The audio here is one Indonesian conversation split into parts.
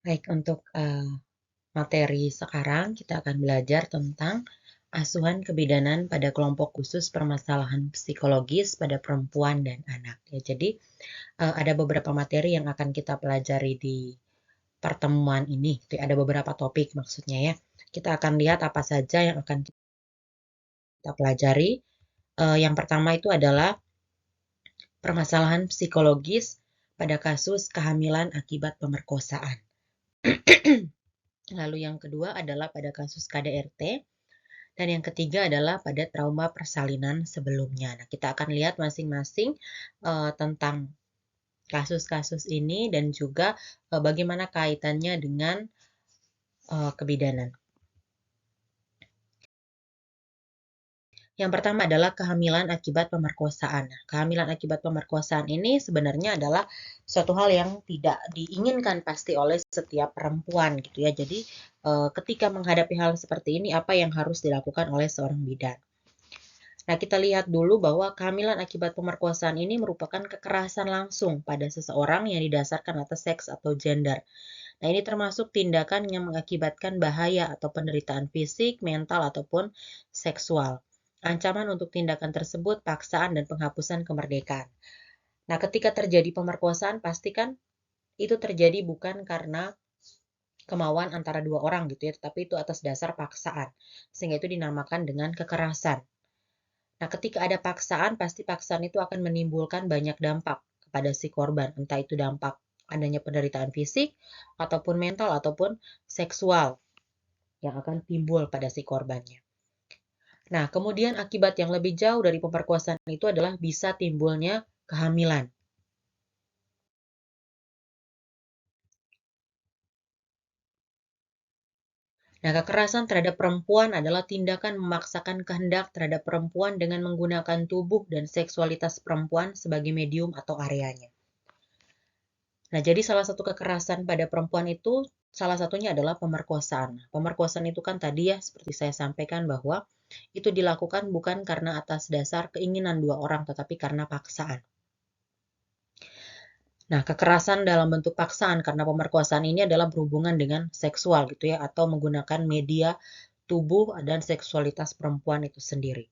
Baik, untuk materi sekarang kita akan belajar tentang asuhan kebidanan pada kelompok khusus permasalahan psikologis pada perempuan dan anak. Ya, jadi ada beberapa materi yang akan kita pelajari di pertemuan ini. Ada beberapa topik maksudnya ya. Kita akan lihat apa saja yang akan kita pelajari. Yang pertama itu adalah permasalahan psikologis pada kasus kehamilan akibat pemerkosaan. Lalu yang kedua adalah pada kasus KDRT. Dan yang ketiga adalah pada trauma persalinan sebelumnya. Nah, kita akan lihat masing-masing tentang kasus-kasus ini dan juga bagaimana kaitannya dengan kebidanan. Yang pertama adalah kehamilan akibat pemerkosaan. Nah, kehamilan akibat pemerkosaan ini sebenarnya adalah suatu hal yang tidak diinginkan pasti oleh setiap perempuan gitu ya. Jadi ketika menghadapi hal seperti ini, apa yang harus dilakukan oleh seorang bidan? Nah, kita lihat dulu bahwa kehamilan akibat pemerkosaan ini merupakan kekerasan langsung pada seseorang yang didasarkan atas seks atau gender. Nah, ini termasuk tindakan yang mengakibatkan bahaya atau penderitaan fisik, mental, ataupun seksual. Ancaman untuk tindakan tersebut paksaan dan penghapusan kemerdekaan. Nah, ketika terjadi pemerkosaan, pastikan itu terjadi bukan karena kemauan antara dua orang gitu ya, tetapi itu atas dasar paksaan. Sehingga itu dinamakan dengan kekerasan. Nah, ketika ada paksaan, pasti paksaan itu akan menimbulkan banyak dampak kepada si korban. Entah itu dampak adanya penderitaan fisik, ataupun mental, ataupun seksual yang akan timbul pada si korbannya. Nah, kemudian akibat yang lebih jauh dari pemerkosaan itu adalah bisa timbulnya kehamilan. Nah, kekerasan terhadap perempuan adalah tindakan memaksakan kehendak terhadap perempuan dengan menggunakan tubuh dan seksualitas perempuan sebagai medium atau areanya. Nah, jadi salah satu kekerasan pada perempuan itu salah satunya adalah pemerkosaan. Pemerkosaan itu kan tadi ya seperti saya sampaikan bahwa itu dilakukan bukan karena atas dasar keinginan dua orang tetapi karena paksaan. Nah, kekerasan dalam bentuk paksaan karena pemerkosaan ini adalah berhubungan dengan seksual gitu ya atau menggunakan media tubuh dan seksualitas perempuan itu sendiri.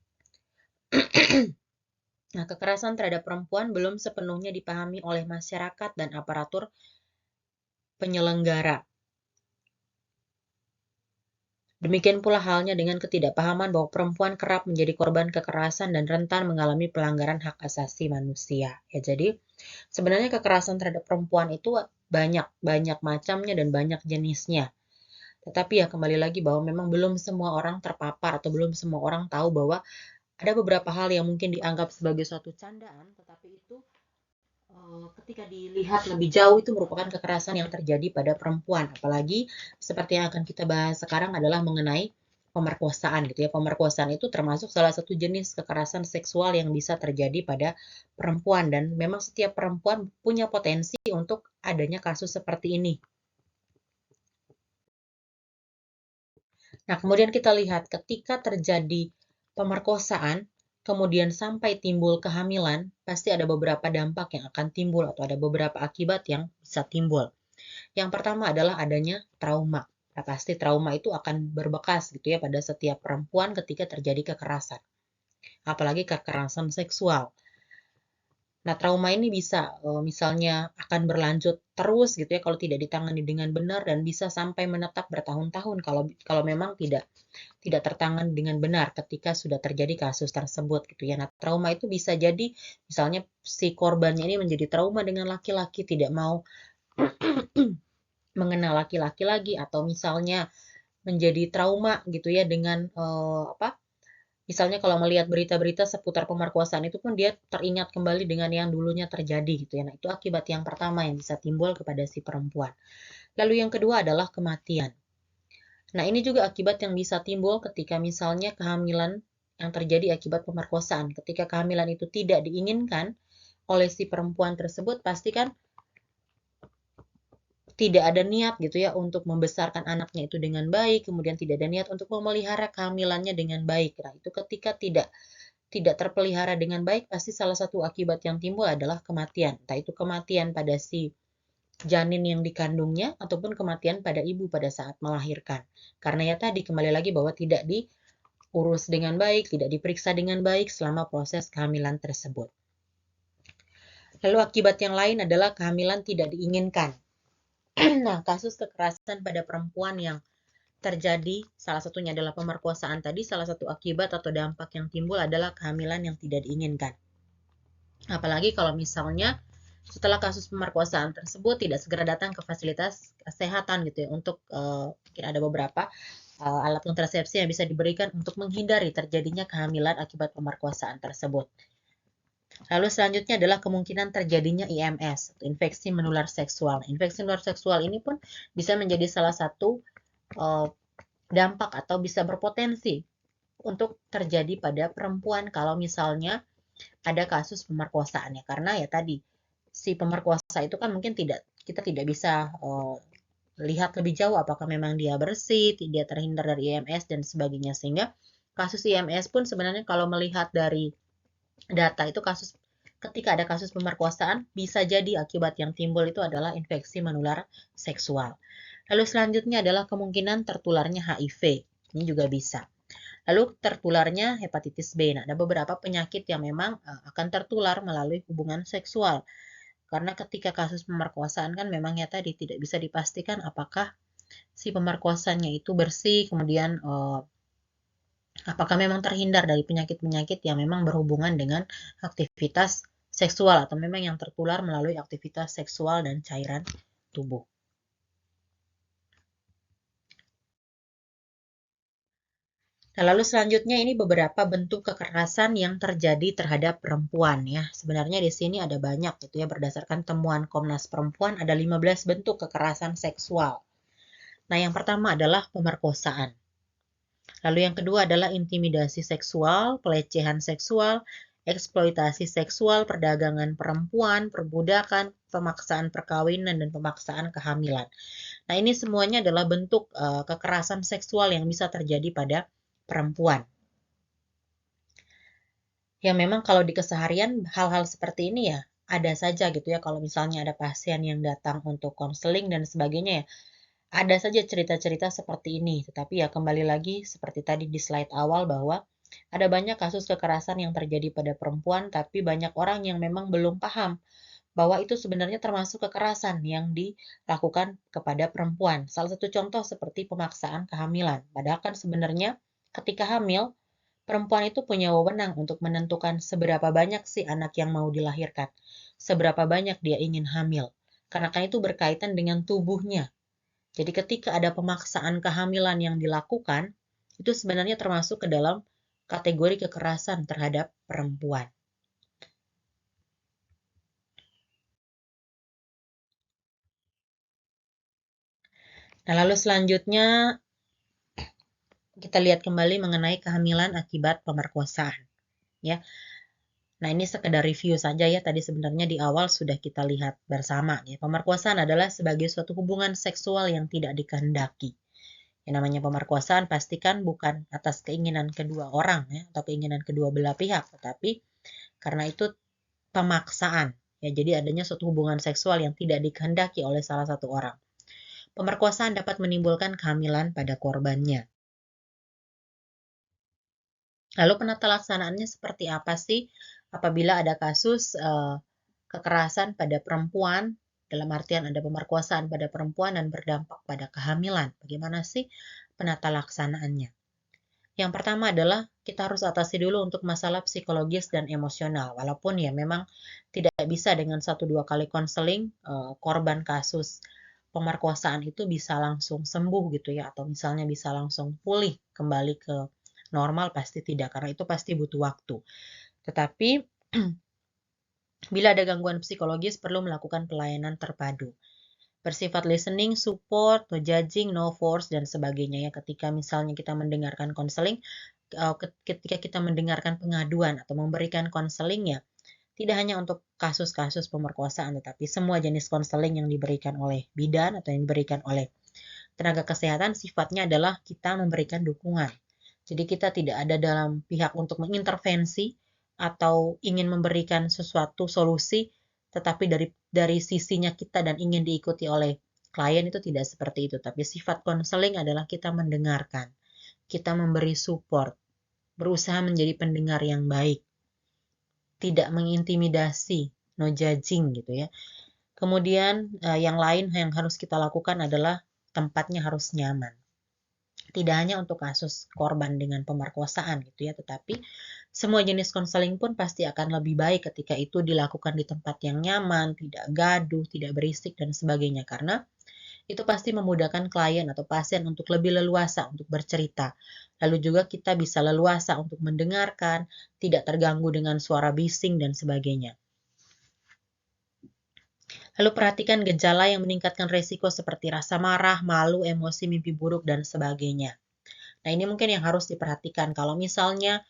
Nah, kekerasan terhadap perempuan belum sepenuhnya dipahami oleh masyarakat dan aparatur penyelenggara. Demikian pula halnya dengan ketidakpahaman bahwa perempuan kerap menjadi korban kekerasan dan rentan mengalami pelanggaran hak asasi manusia. Ya, jadi sebenarnya kekerasan terhadap perempuan itu banyak macamnya dan banyak jenisnya. Tetapi ya kembali lagi bahwa memang belum semua orang terpapar atau belum semua orang tahu bahwa ada beberapa hal yang mungkin dianggap sebagai suatu candaan, tetapi itu ketika dilihat lebih jauh itu merupakan kekerasan yang terjadi pada perempuan. Apalagi seperti yang akan kita bahas sekarang adalah mengenai pemerkosaan gitu ya. Pemerkosaan itu termasuk salah satu jenis kekerasan seksual yang bisa terjadi pada perempuan dan memang setiap perempuan punya potensi untuk adanya kasus seperti ini. Nah, kemudian kita lihat ketika terjadi pemerkosaan, kemudian sampai timbul kehamilan, pasti ada beberapa dampak yang akan timbul atau ada beberapa akibat yang bisa timbul. Yang pertama adalah adanya trauma. Nah, pasti trauma itu akan berbekas gitu ya pada setiap perempuan ketika terjadi kekerasan. Apalagi kekerasan seksual. Nah, trauma ini bisa misalnya akan berlanjut terus gitu ya kalau tidak ditangani dengan benar dan bisa sampai menetap bertahun-tahun kalau memang tidak tertangani dengan benar ketika sudah terjadi kasus tersebut gitu ya. Nah, trauma itu bisa jadi misalnya si korbannya ini menjadi trauma dengan laki-laki, tidak mau mengenal laki-laki lagi atau misalnya menjadi trauma gitu ya dengan misalnya kalau melihat berita-berita seputar pemerkosaan itu pun dia teringat kembali dengan yang dulunya terjadi gitu ya. Nah, itu akibat yang pertama yang bisa timbul kepada si perempuan. Lalu yang kedua adalah kematian. Nah, ini juga akibat yang bisa timbul ketika misalnya kehamilan yang terjadi akibat pemerkosaan. Ketika kehamilan itu tidak diinginkan oleh si perempuan tersebut, pasti kan tidak ada niat gitu ya untuk membesarkan anaknya itu dengan baik, kemudian tidak ada niat untuk memelihara kehamilannya dengan baik. Nah, itu ketika tidak terpelihara dengan baik, pasti salah satu akibat yang timbul adalah kematian. Entah itu kematian pada si janin yang dikandungnya ataupun kematian pada ibu pada saat melahirkan. Karena ya tadi kembali lagi bahwa tidak diurus dengan baik, tidak diperiksa dengan baik selama proses kehamilan tersebut. Lalu akibat yang lain adalah kehamilan tidak diinginkan. Nah, kasus kekerasan pada perempuan yang terjadi, salah satunya adalah pemerkosaan tadi, salah satu akibat atau dampak yang timbul adalah kehamilan yang tidak diinginkan. Apalagi kalau misalnya setelah kasus pemerkosaan tersebut tidak segera datang ke fasilitas kesehatan gitu ya, untuk mungkin ada beberapa alat kontrasepsi yang bisa diberikan untuk menghindari terjadinya kehamilan akibat pemerkosaan tersebut. Lalu selanjutnya adalah kemungkinan terjadinya IMS, infeksi menular seksual. Infeksi menular seksual ini pun bisa menjadi salah satu dampak atau bisa berpotensi untuk terjadi pada perempuan kalau misalnya ada kasus pemerkosaan ya. Karena ya tadi si pemerkosa itu kan mungkin kita tidak bisa lihat lebih jauh apakah memang dia bersih, dia terhindar dari IMS dan sebagainya, sehingga kasus IMS pun sebenarnya kalau melihat dari data itu ketika ada kasus pemerkosaan bisa jadi akibat yang timbul itu adalah infeksi menular seksual. Lalu selanjutnya adalah kemungkinan tertularnya HIV. Ini juga bisa. Lalu tertularnya hepatitis B. Nah, ada beberapa penyakit yang memang akan tertular melalui hubungan seksual. Karena ketika kasus pemerkosaan kan memang ya tadi tidak bisa dipastikan apakah si pemerkosanya itu bersih, kemudian apakah memang terhindar dari penyakit-penyakit yang memang berhubungan dengan aktivitas seksual atau memang yang tertular melalui aktivitas seksual dan cairan tubuh. Nah, lalu selanjutnya ini beberapa bentuk kekerasan yang terjadi terhadap perempuan ya. Sebenarnya di sini ada banyak gitu ya, berdasarkan temuan Komnas Perempuan ada 15 bentuk kekerasan seksual. Nah, yang pertama adalah pemerkosaan. Lalu yang kedua adalah intimidasi seksual, pelecehan seksual, eksploitasi seksual, perdagangan perempuan, perbudakan, pemaksaan perkawinan, dan pemaksaan kehamilan. Nah, ini semuanya adalah bentuk kekerasan seksual yang bisa terjadi pada perempuan. Ya memang kalau di keseharian hal-hal seperti ini ya ada saja gitu ya, kalau misalnya ada pasien yang datang untuk konseling dan sebagainya ya, ada saja cerita-cerita seperti ini. Tetapi ya kembali lagi seperti tadi di slide awal bahwa ada banyak kasus kekerasan yang terjadi pada perempuan, tapi banyak orang yang memang belum paham bahwa itu sebenarnya termasuk kekerasan yang dilakukan kepada perempuan. Salah satu contoh seperti pemaksaan kehamilan. Padahal kan sebenarnya ketika hamil, perempuan itu punya wewenang untuk menentukan seberapa banyak sih anak yang mau dilahirkan, seberapa banyak dia ingin hamil. Karena kan itu berkaitan dengan tubuhnya. Jadi ketika ada pemaksaan kehamilan yang dilakukan, itu sebenarnya termasuk ke dalam kategori kekerasan terhadap perempuan. Nah, lalu selanjutnya kita lihat kembali mengenai kehamilan akibat pemerkosaan, ya. Nah, ini sekedar review saja ya. Tadi sebenarnya di awal sudah kita lihat bersama ya. Pemerkosaan adalah sebagai suatu hubungan seksual yang tidak dikehendaki. Yang namanya pemerkosaan pastikan bukan atas keinginan kedua orang ya, atau keinginan kedua belah pihak, tetapi karena itu pemaksaan. Ya, jadi adanya suatu hubungan seksual yang tidak dikehendaki oleh salah satu orang. Pemerkosaan dapat menimbulkan kehamilan pada korbannya. Lalu penata laksanaannya seperti apa sih apabila ada kasus kekerasan pada perempuan, dalam artian ada pemerkosaan pada perempuan dan berdampak pada kehamilan? Bagaimana sih penata laksanaannya? Yang pertama adalah kita harus atasi dulu untuk masalah psikologis dan emosional. Walaupun ya memang tidak bisa dengan 1-2 kali konseling korban kasus pemerkosaan itu bisa langsung sembuh gitu ya, atau misalnya bisa langsung pulih kembali ke normal, pasti tidak, karena itu pasti butuh waktu. Tetapi bila ada gangguan psikologis perlu melakukan pelayanan terpadu. Bersifat listening, support, no judging, no force, dan sebagainya ya. Ketika misalnya kita mendengarkan konseling, ketika kita mendengarkan pengaduan atau memberikan konseling ya, tidak hanya untuk kasus-kasus pemerkosaan, tetapi semua jenis konseling yang diberikan oleh bidan atau yang diberikan oleh tenaga kesehatan sifatnya adalah kita memberikan dukungan. Jadi kita tidak ada dalam pihak untuk mengintervensi atau ingin memberikan sesuatu solusi, tetapi dari dari sisinya kita dan ingin diikuti oleh klien itu tidak seperti itu. Tapi sifat konseling adalah kita mendengarkan, kita memberi support, berusaha menjadi pendengar yang baik, tidak mengintimidasi, no judging gitu ya. Kemudian yang lain yang harus kita lakukan adalah tempatnya harus nyaman. Tidak hanya untuk kasus korban dengan pemerkosaan gitu ya, tetapi semua jenis konseling pun pasti akan lebih baik ketika itu dilakukan di tempat yang nyaman, tidak gaduh, tidak berisik dan sebagainya, karena itu pasti memudahkan klien atau pasien untuk lebih leluasa untuk bercerita. Lalu juga kita bisa leluasa untuk mendengarkan, tidak terganggu dengan suara bising dan sebagainya. Lalu perhatikan gejala yang meningkatkan resiko seperti rasa marah, malu, emosi, mimpi buruk, dan sebagainya. Nah, ini mungkin yang harus diperhatikan. Kalau misalnya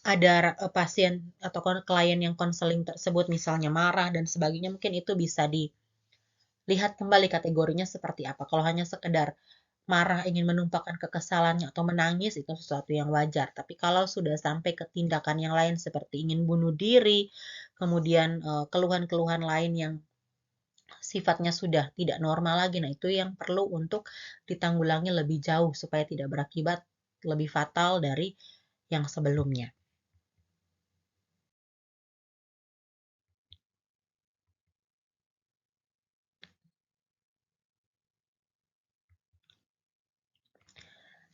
ada pasien atau klien yang konseling tersebut misalnya marah dan sebagainya, mungkin itu bisa dilihat kembali kategorinya seperti apa. Kalau hanya sekedar marah, ingin menumpahkan kekesalannya atau menangis, itu sesuatu yang wajar. Tapi kalau sudah sampai ke tindakan yang lain seperti ingin bunuh diri, kemudian keluhan-keluhan lain yang sifatnya sudah tidak normal lagi, nah itu yang perlu untuk ditanggulangi lebih jauh supaya tidak berakibat lebih fatal dari yang sebelumnya.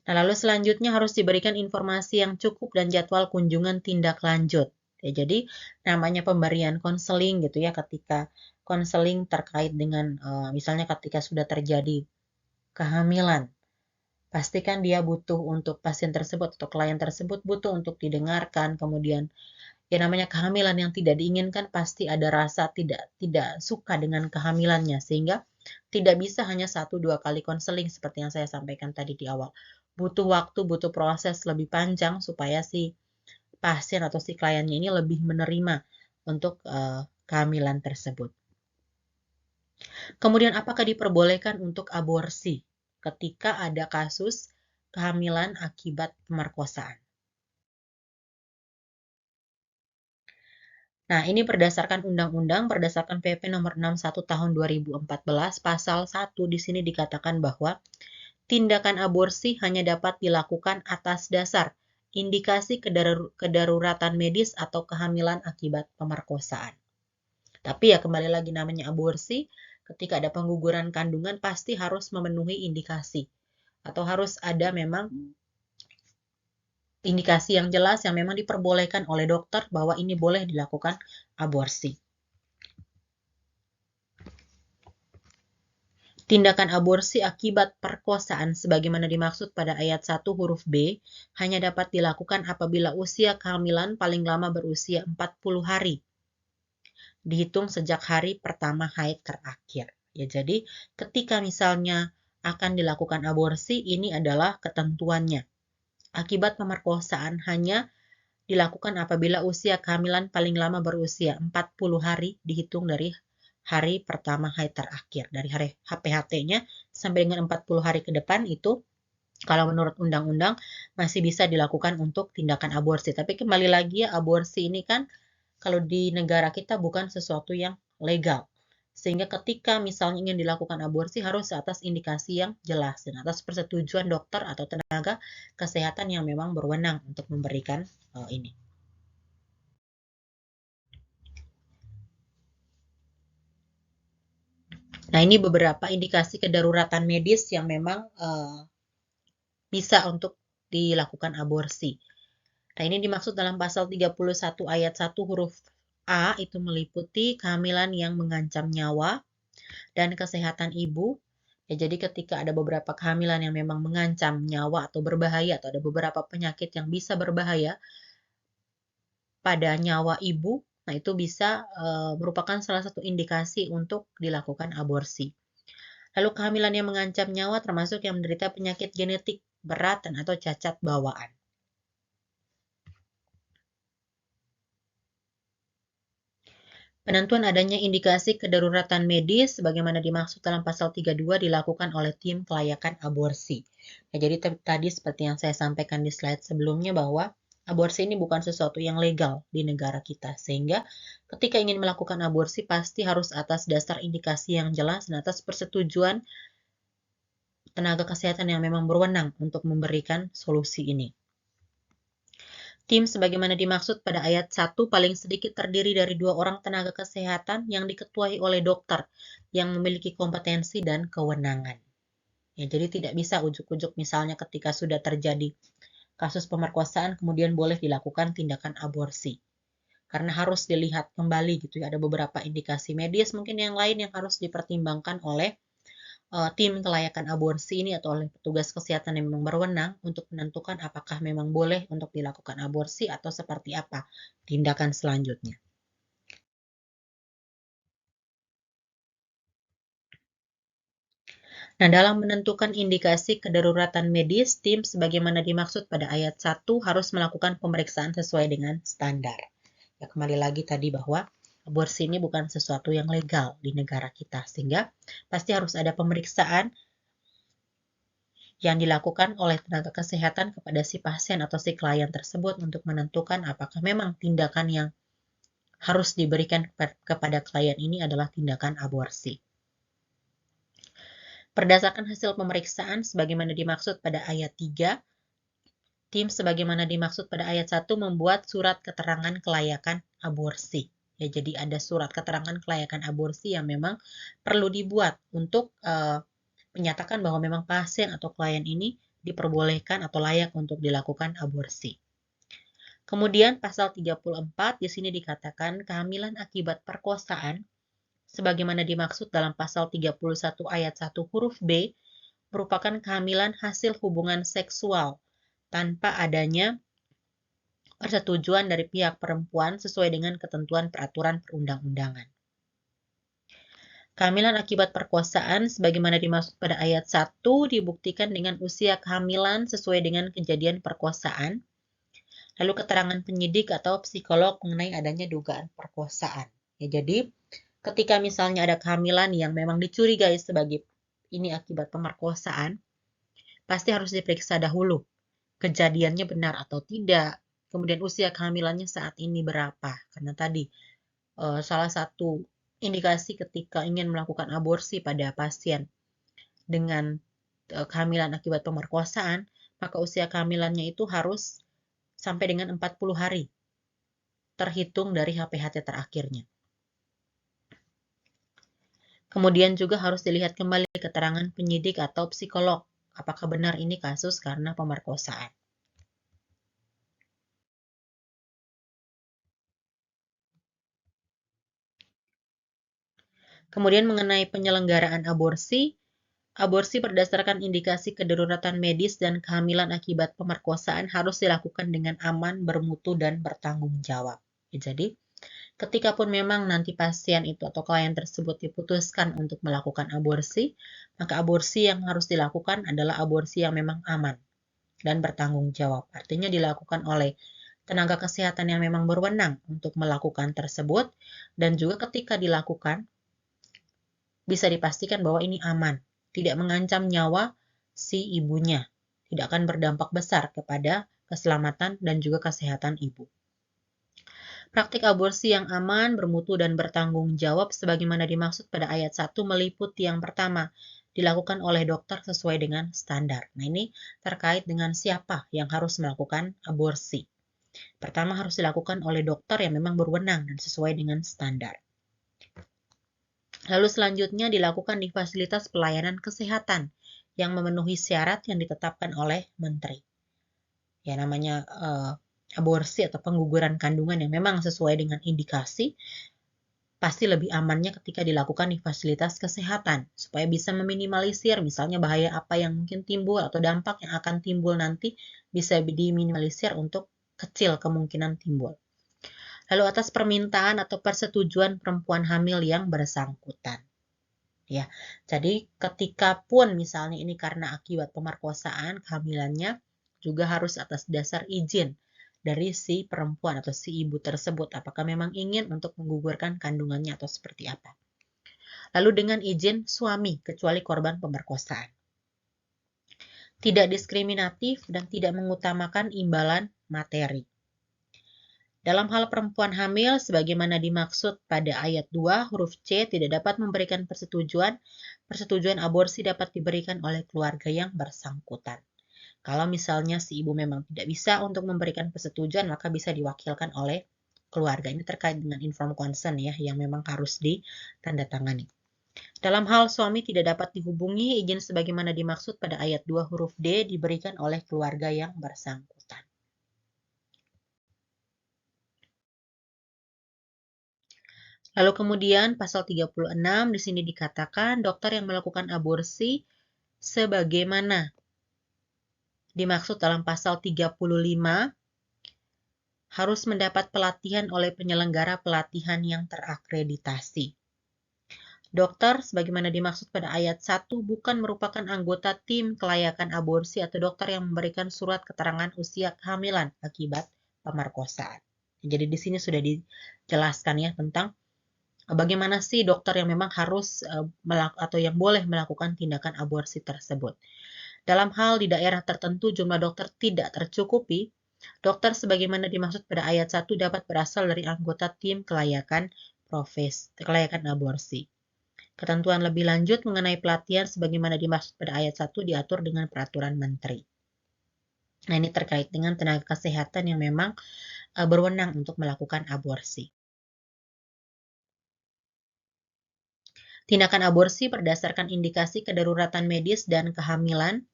Nah, lalu selanjutnya harus diberikan informasi yang cukup dan jadwal kunjungan tindak lanjut. Ya, jadi namanya pemberian konseling gitu ya, ketika konseling terkait dengan misalnya ketika sudah terjadi kehamilan, pastikan dia butuh untuk pasien tersebut atau klien tersebut butuh untuk didengarkan, kemudian ya namanya kehamilan yang tidak diinginkan pasti ada rasa tidak suka dengan kehamilannya, sehingga tidak bisa hanya 1-2 kali konseling seperti yang saya sampaikan tadi di awal. Butuh waktu, butuh proses lebih panjang supaya si pasien atau si kliennya ini lebih menerima untuk kehamilan tersebut. Kemudian apakah diperbolehkan untuk aborsi ketika ada kasus kehamilan akibat pemerkosaan? Nah, ini berdasarkan undang-undang, berdasarkan PP nomor 61 tahun 2014, pasal 1 di sini dikatakan bahwa tindakan aborsi hanya dapat dilakukan atas dasar indikasi kedaruratan medis atau kehamilan akibat pemerkosaan. Tapi ya kembali lagi namanya aborsi, ketika ada pengguguran kandungan pasti harus memenuhi indikasi atau harus ada memang indikasi yang jelas yang memang diperbolehkan oleh dokter bahwa ini boleh dilakukan aborsi. Tindakan aborsi akibat perkosaan sebagaimana dimaksud pada ayat 1 huruf B hanya dapat dilakukan apabila usia kehamilan paling lama berusia 40 hari. Dihitung sejak hari pertama haid terakhir. Ya, jadi ketika misalnya akan dilakukan aborsi, ini adalah ketentuannya. Akibat pemerkosaan hanya dilakukan apabila usia kehamilan paling lama berusia 40 hari dihitung dari hari pertama haid terakhir. Dari hari HPHT-nya sampai dengan 40 hari ke depan itu kalau menurut undang-undang masih bisa dilakukan untuk tindakan aborsi. Tapi kembali lagi ya, aborsi ini kan kalau di negara kita bukan sesuatu yang legal. Sehingga ketika misalnya ingin dilakukan aborsi harus atas indikasi yang jelas dan atas persetujuan dokter atau tenaga kesehatan yang memang berwenang untuk memberikan ini. Nah, ini beberapa indikasi kedaruratan medis yang memang bisa untuk dilakukan aborsi. Nah, ini dimaksud dalam pasal 31 ayat 1 huruf A, itu meliputi kehamilan yang mengancam nyawa dan kesehatan ibu. Ya, jadi ketika ada beberapa kehamilan yang memang mengancam nyawa atau berbahaya, atau ada beberapa penyakit yang bisa berbahaya pada nyawa ibu, nah itu bisa merupakan salah satu indikasi untuk dilakukan aborsi. Lalu kehamilan yang mengancam nyawa termasuk yang menderita penyakit genetik berat dan atau cacat bawaan. Penentuan adanya indikasi kedaruratan medis sebagaimana dimaksud dalam pasal 32 dilakukan oleh tim kelayakan aborsi. Nah, jadi tadi seperti yang saya sampaikan di slide sebelumnya bahwa aborsi ini bukan sesuatu yang legal di negara kita. Sehingga ketika ingin melakukan aborsi pasti harus atas dasar indikasi yang jelas dan atas persetujuan tenaga kesehatan yang memang berwenang untuk memberikan solusi ini. Tim sebagaimana dimaksud pada ayat 1 paling sedikit terdiri dari 2 orang tenaga kesehatan yang diketuai oleh dokter yang memiliki kompetensi dan kewenangan. Ya, jadi tidak bisa ujuk-ujuk misalnya ketika sudah terjadi kasus pemerkosaan kemudian boleh dilakukan tindakan aborsi. Karena harus dilihat kembali gitu ya, ada beberapa indikasi medis mungkin yang lain yang harus dipertimbangkan oleh tim kelayakan aborsi ini atau oleh petugas kesehatan yang memang berwenang untuk menentukan apakah memang boleh untuk dilakukan aborsi atau seperti apa tindakan selanjutnya. Nah, dalam menentukan indikasi kedaruratan medis, tim sebagaimana dimaksud pada ayat 1 harus melakukan pemeriksaan sesuai dengan standar. Ya, kembali lagi tadi bahwa aborsi ini bukan sesuatu yang legal di negara kita, sehingga pasti harus ada pemeriksaan yang dilakukan oleh tenaga kesehatan kepada si pasien atau si klien tersebut untuk menentukan apakah memang tindakan yang harus diberikan kepada klien ini adalah tindakan aborsi. Berdasarkan hasil pemeriksaan sebagaimana dimaksud pada ayat 3, tim sebagaimana dimaksud pada ayat 1 membuat surat keterangan kelayakan aborsi. Ya, jadi ada surat keterangan kelayakan aborsi yang memang perlu dibuat untuk menyatakan bahwa memang pasien atau klien ini diperbolehkan atau layak untuk dilakukan aborsi. Kemudian pasal 34 di sini dikatakan kehamilan akibat perkosaan sebagaimana dimaksud dalam pasal 31 ayat 1 huruf B merupakan kehamilan hasil hubungan seksual tanpa adanya persetujuan dari pihak perempuan sesuai dengan ketentuan peraturan perundang-undangan. Kehamilan akibat perkosaan sebagaimana dimaksud pada ayat 1 dibuktikan dengan usia kehamilan sesuai dengan kejadian perkosaan, lalu keterangan penyidik atau psikolog mengenai adanya dugaan perkosaan. Ya, jadi ketika misalnya ada kehamilan yang memang dicurigai sebagai ini akibat pemerkosaan, pasti harus diperiksa dahulu kejadiannya benar atau tidak, kemudian usia kehamilannya saat ini berapa, karena tadi salah satu indikasi ketika ingin melakukan aborsi pada pasien dengan kehamilan akibat pemerkosaan, maka usia kehamilannya itu harus sampai dengan 40 hari terhitung dari HPHT terakhirnya. Kemudian juga harus dilihat kembali keterangan penyidik atau psikolog, apakah benar ini kasus karena pemerkosaan. Kemudian mengenai penyelenggaraan aborsi, aborsi berdasarkan indikasi kedaruratan medis dan kehamilan akibat pemerkosaan harus dilakukan dengan aman, bermutu, dan bertanggung jawab. Jadi, ketika pun memang nanti pasien itu atau klien tersebut diputuskan untuk melakukan aborsi, maka aborsi yang harus dilakukan adalah aborsi yang memang aman dan bertanggung jawab. Artinya dilakukan oleh tenaga kesehatan yang memang berwenang untuk melakukan tersebut, dan juga ketika dilakukan, bisa dipastikan bahwa ini aman, tidak mengancam nyawa si ibunya, tidak akan berdampak besar kepada keselamatan dan juga kesehatan ibu. Praktik aborsi yang aman, bermutu, dan bertanggung jawab sebagaimana dimaksud pada ayat 1 meliputi yang pertama, dilakukan oleh dokter sesuai dengan standar. Nah, ini terkait dengan siapa yang harus melakukan aborsi. Pertama harus dilakukan oleh dokter yang memang berwenang dan sesuai dengan standar. Lalu selanjutnya dilakukan di fasilitas pelayanan kesehatan yang memenuhi syarat yang ditetapkan oleh menteri. Ya, namanya aborsi atau pengguguran kandungan yang memang sesuai dengan indikasi, pasti lebih amannya ketika dilakukan di fasilitas kesehatan, supaya bisa meminimalisir misalnya bahaya apa yang mungkin timbul atau dampak yang akan timbul nanti bisa diminimalisir untuk kecil kemungkinan timbul. Lalu atas permintaan atau persetujuan perempuan hamil yang bersangkutan. Ya, jadi ketika pun misalnya ini karena akibat pemerkosaan kehamilannya juga harus atas dasar izin dari si perempuan atau si ibu tersebut apakah memang ingin untuk menggugurkan kandungannya atau seperti apa. Lalu dengan izin suami kecuali korban pemerkosaan. Tidak diskriminatif dan tidak mengutamakan imbalan materi. Dalam hal perempuan hamil, sebagaimana dimaksud pada ayat 2 huruf C tidak dapat memberikan persetujuan, persetujuan aborsi dapat diberikan oleh keluarga yang bersangkutan. Kalau misalnya si ibu memang tidak bisa untuk memberikan persetujuan, maka bisa diwakilkan oleh keluarga. Ini terkait dengan informed consent ya, yang memang harus ditandatangani. Dalam hal suami tidak dapat dihubungi, izin sebagaimana dimaksud pada ayat 2 huruf D diberikan oleh keluarga yang bersangkutan. Lalu kemudian pasal 36 di sini dikatakan dokter yang melakukan aborsi sebagaimana dimaksud dalam pasal 35 harus mendapat pelatihan oleh penyelenggara pelatihan yang terakreditasi. Dokter sebagaimana dimaksud pada ayat 1 bukan merupakan anggota tim kelayakan aborsi atau dokter yang memberikan surat keterangan usia kehamilan akibat pemerkosaan. Jadi di sini sudah dijelaskan ya tentang bagaimana sih dokter yang memang harus atau yang boleh melakukan tindakan aborsi tersebut. Dalam hal di daerah tertentu jumlah dokter tidak tercukupi, dokter sebagaimana dimaksud pada ayat 1 dapat berasal dari anggota tim kelayakan aborsi. Ketentuan lebih lanjut mengenai pelatihan sebagaimana dimaksud pada ayat 1 diatur dengan peraturan menteri. Nah, ini terkait dengan tenaga kesehatan yang memang berwenang untuk melakukan aborsi. Tindakan aborsi berdasarkan indikasi kedaruratan medis dan kehamilan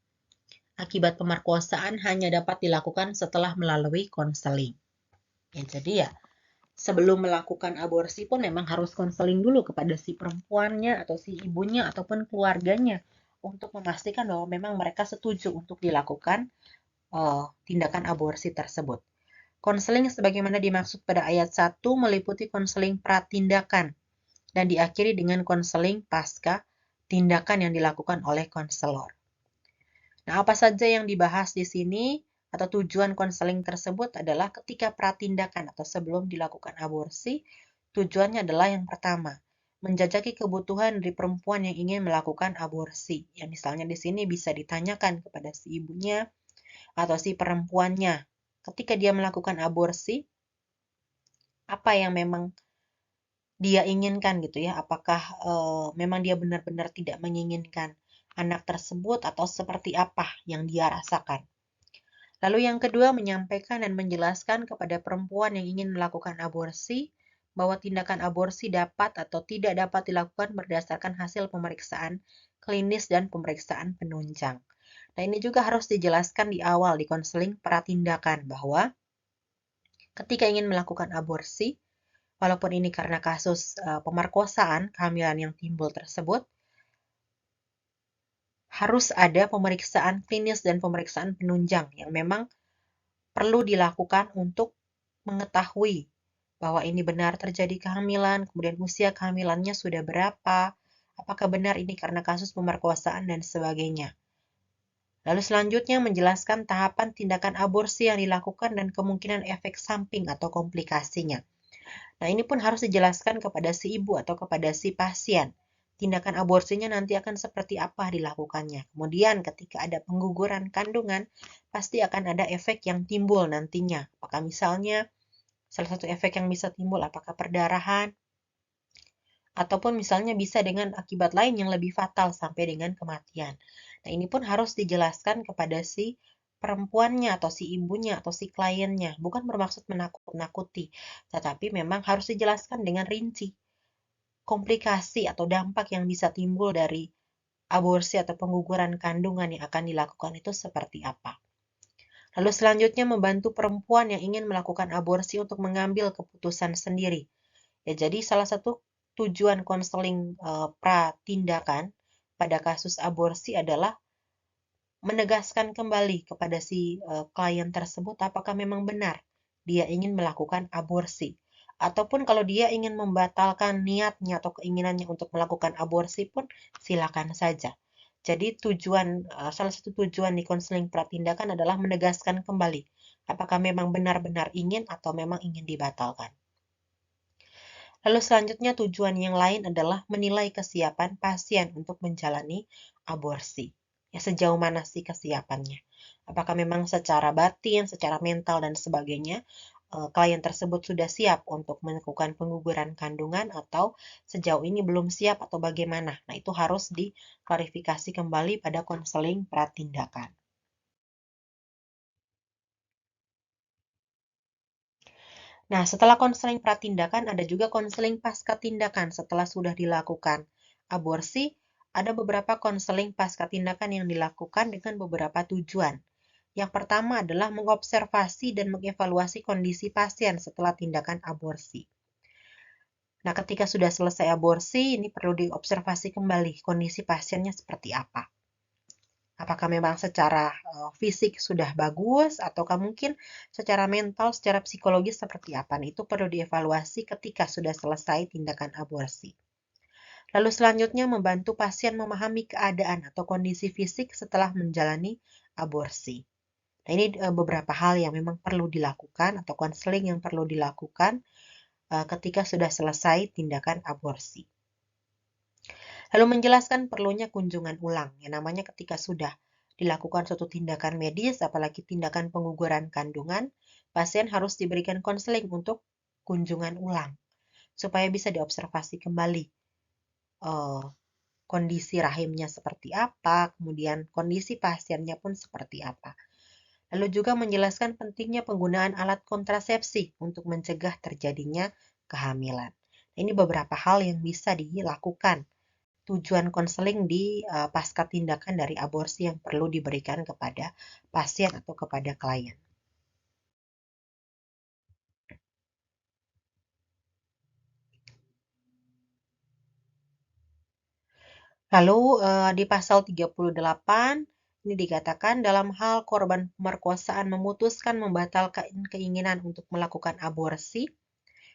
akibat pemerkosaan hanya dapat dilakukan setelah melalui konseling. Ya, jadi ya, sebelum melakukan aborsi pun memang harus konseling dulu kepada si perempuannya atau si ibunya ataupun keluarganya untuk memastikan bahwa memang mereka setuju untuk dilakukan tindakan aborsi tersebut. Konseling sebagaimana dimaksud pada ayat 1 meliputi konseling pratindakan dan diakhiri dengan konseling pasca tindakan yang dilakukan oleh konselor. Nah, apa saja yang dibahas di sini atau tujuan konseling tersebut adalah ketika pratindakan atau sebelum dilakukan aborsi, tujuannya adalah yang pertama, menjajaki kebutuhan dari perempuan yang ingin melakukan aborsi. Ya, misalnya di sini bisa ditanyakan kepada si ibunya atau si perempuannya, ketika dia melakukan aborsi, apa yang memang dia inginkan gitu ya? Apakah memang dia benar-benar tidak menginginkan anak tersebut atau seperti apa yang dia rasakan? Lalu yang kedua, menyampaikan dan menjelaskan kepada perempuan yang ingin melakukan aborsi bahwa tindakan aborsi dapat atau tidak dapat dilakukan berdasarkan hasil pemeriksaan klinis dan pemeriksaan penunjang. Nah, ini juga harus dijelaskan di awal di konseling pratindakan bahwa ketika ingin melakukan aborsi, walaupun ini karena kasus pemerkosaan kehamilan yang timbul tersebut, harus ada pemeriksaan klinis dan pemeriksaan penunjang yang memang perlu dilakukan untuk mengetahui bahwa ini benar terjadi kehamilan, kemudian usia kehamilannya sudah berapa, apakah benar ini karena kasus pemerkosaan dan sebagainya. Lalu selanjutnya menjelaskan tahapan tindakan aborsi yang dilakukan dan kemungkinan efek samping atau komplikasinya. Nah, ini pun harus dijelaskan kepada si ibu atau kepada si pasien. Tindakan aborsinya nanti akan seperti apa dilakukannya. Kemudian ketika ada pengguguran kandungan, pasti akan ada efek yang timbul nantinya. Apakah misalnya salah satu efek yang bisa timbul apakah perdarahan, ataupun misalnya bisa dengan akibat lain yang lebih fatal sampai dengan kematian. Nah, ini pun harus dijelaskan kepada si perempuannya atau si ibunya atau si kliennya. Bukan bermaksud menakut-nakuti, tetapi memang harus dijelaskan dengan rinci komplikasi atau dampak yang bisa timbul dari aborsi atau pengguguran kandungan yang akan dilakukan itu seperti apa. Lalu selanjutnya membantu perempuan yang ingin melakukan aborsi untuk mengambil keputusan sendiri. Ya, jadi salah satu tujuan konseling pratindakan pada kasus aborsi adalah menegaskan kembali kepada si klien tersebut apakah memang benar dia ingin melakukan aborsi. Ataupun kalau dia ingin membatalkan niatnya atau keinginannya untuk melakukan aborsi pun silakan saja. Jadi salah satu tujuan di konseling pratindakan adalah menegaskan kembali apakah memang benar-benar ingin atau memang ingin dibatalkan. Lalu selanjutnya tujuan yang lain adalah menilai kesiapan pasien untuk menjalani aborsi. Ya, sejauh mana sih kesiapannya? Apakah memang secara batin, secara mental, dan sebagainya, klien tersebut sudah siap untuk melakukan pengguguran kandungan atau sejauh ini belum siap atau bagaimana. Nah, itu harus diklarifikasi kembali pada konseling pratindakan. Nah, setelah konseling pratindakan, ada juga konseling pasca tindakan setelah sudah dilakukan aborsi. Ada beberapa konseling pasca tindakan yang dilakukan dengan beberapa tujuan. Yang pertama adalah mengobservasi dan mengevaluasi kondisi pasien setelah tindakan aborsi. Nah, ketika sudah selesai aborsi, ini perlu diobservasi kembali kondisi pasiennya seperti apa. Apakah memang secara fisik sudah bagus, ataukah mungkin secara mental, secara psikologis seperti apa? Nah, itu perlu dievaluasi ketika sudah selesai tindakan aborsi. Lalu selanjutnya membantu pasien memahami keadaan atau kondisi fisik setelah menjalani aborsi. Nah, ini beberapa hal yang memang perlu dilakukan atau konseling yang perlu dilakukan ketika sudah selesai tindakan aborsi. Lalu menjelaskan perlunya kunjungan ulang. Yang namanya ketika sudah dilakukan suatu tindakan medis, apalagi tindakan pengguguran kandungan, pasien harus diberikan konseling untuk kunjungan ulang. Supaya bisa diobservasi kembali kondisi rahimnya seperti apa, kemudian kondisi pasiennya pun seperti apa. Lalu juga menjelaskan pentingnya penggunaan alat kontrasepsi untuk mencegah terjadinya kehamilan. Ini beberapa hal yang bisa dilakukan. Tujuan konseling di pasca tindakan dari aborsi yang perlu diberikan kepada pasien atau kepada klien. Lalu di pasal 38 ini dikatakan dalam hal korban pemerkosaan memutuskan membatalkan keinginan untuk melakukan aborsi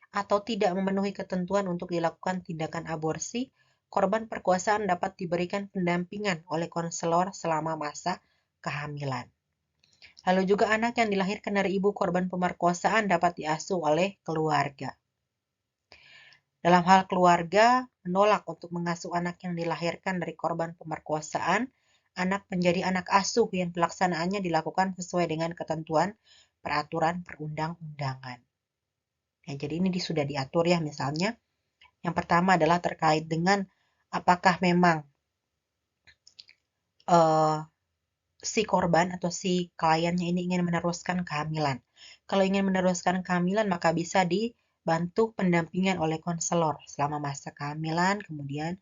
atau tidak memenuhi ketentuan untuk dilakukan tindakan aborsi, korban perkosaan dapat diberikan pendampingan oleh konselor selama masa kehamilan. Lalu juga anak yang dilahirkan dari ibu korban pemerkosaan dapat diasuh oleh keluarga. Dalam hal keluarga, menolak untuk mengasuh anak yang dilahirkan dari korban pemerkosaan, anak menjadi anak asuh yang pelaksanaannya dilakukan sesuai dengan ketentuan peraturan perundang-undangan. Ya, jadi ini sudah diatur ya, misalnya yang pertama adalah terkait dengan apakah memang si korban atau si kliennya ini ingin meneruskan kehamilan. Kalau ingin meneruskan kehamilan, maka bisa dibantu pendampingan oleh konselor selama masa kehamilan. Kemudian